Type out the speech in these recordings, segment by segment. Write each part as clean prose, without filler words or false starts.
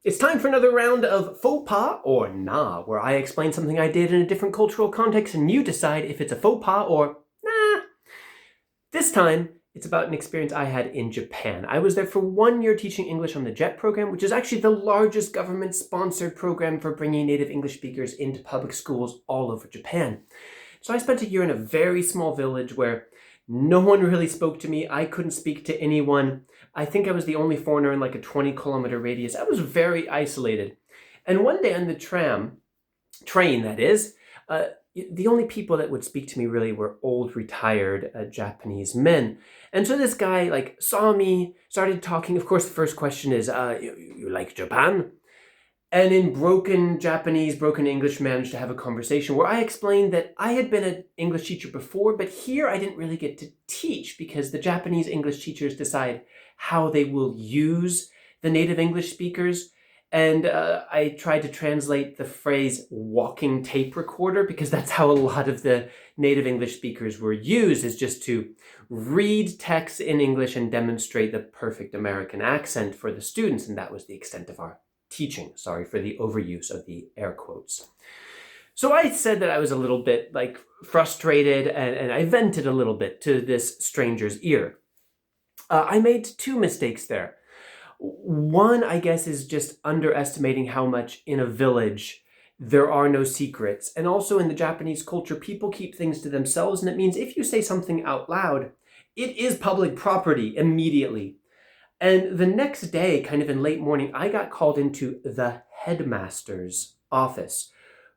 It's time for another round of Faux Pas or Nah, where I explain something I did in a different cultural context and you decide if it's a faux pas or nah. This time, it's about an experience I had in Japan. I was there for 1 year teaching English on the JET program, which is actually the largest government-sponsored program for bringing native English speakers into public schools all over Japan. So I spent a year in a very small village where no one really spoke to me. I couldn't speak to anyone. I think I was the only foreigner in like a 20-kilometer radius. I was very isolated. And one day on the train that is, the only people that would speak to me really were old, retired Japanese men. And so this guy saw me, started talking. Of course, the first question is, you like Japan? And in broken Japanese, broken English, managed to have a conversation where I explained that I had been an English teacher before, but here I didn't really get to teach because the Japanese English teachers decide how they will use the native English speakers. And I tried to translate the phrase walking tape recorder because that's how a lot of the native English speakers were used, is just to read text in English and demonstrate the perfect American accent for the students. And that was the extent of our teaching. Sorry for the overuse of the air quotes. So I said that I was a little bit frustrated and I vented a little bit to this stranger's ear. I made 2 mistakes there. One, I guess, is just underestimating how much in a village there are no secrets. And also in the Japanese culture, people keep things to themselves. And it means if you say something out loud, it is public property immediately. And the next day, kind of in late morning, I got called into the headmaster's office,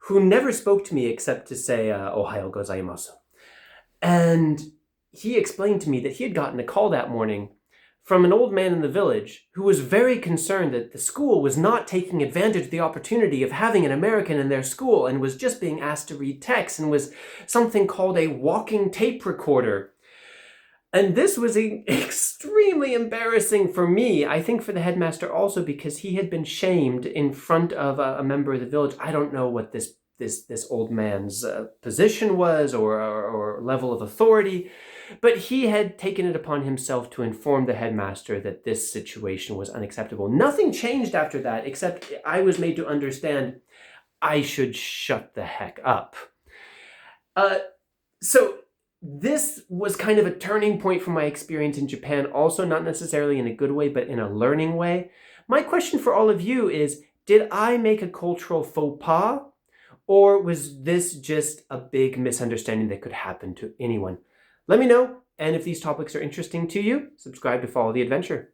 who never spoke to me except to say, "Ohayo gozaimasu." And he explained to me that he had gotten a call that morning from an old man in the village who was very concerned that the school was not taking advantage of the opportunity of having an American in their school and was just being asked to read text and was something called a walking tape recorder. And this was extremely embarrassing for me. I think for the headmaster also, because he had been shamed in front of a member of the village. I don't know what this old man's position was or level of authority, but he had taken it upon himself to inform the headmaster that this situation was unacceptable. Nothing changed after that, except I was made to understand I should shut the heck up. So this was kind of a turning point for my experience in Japan, also not necessarily in a good way, but in a learning way. My question for all of you is, did I make a cultural faux pas, or was this just a big misunderstanding that could happen to anyone? Let me know, and if these topics are interesting to you, subscribe to follow the adventure.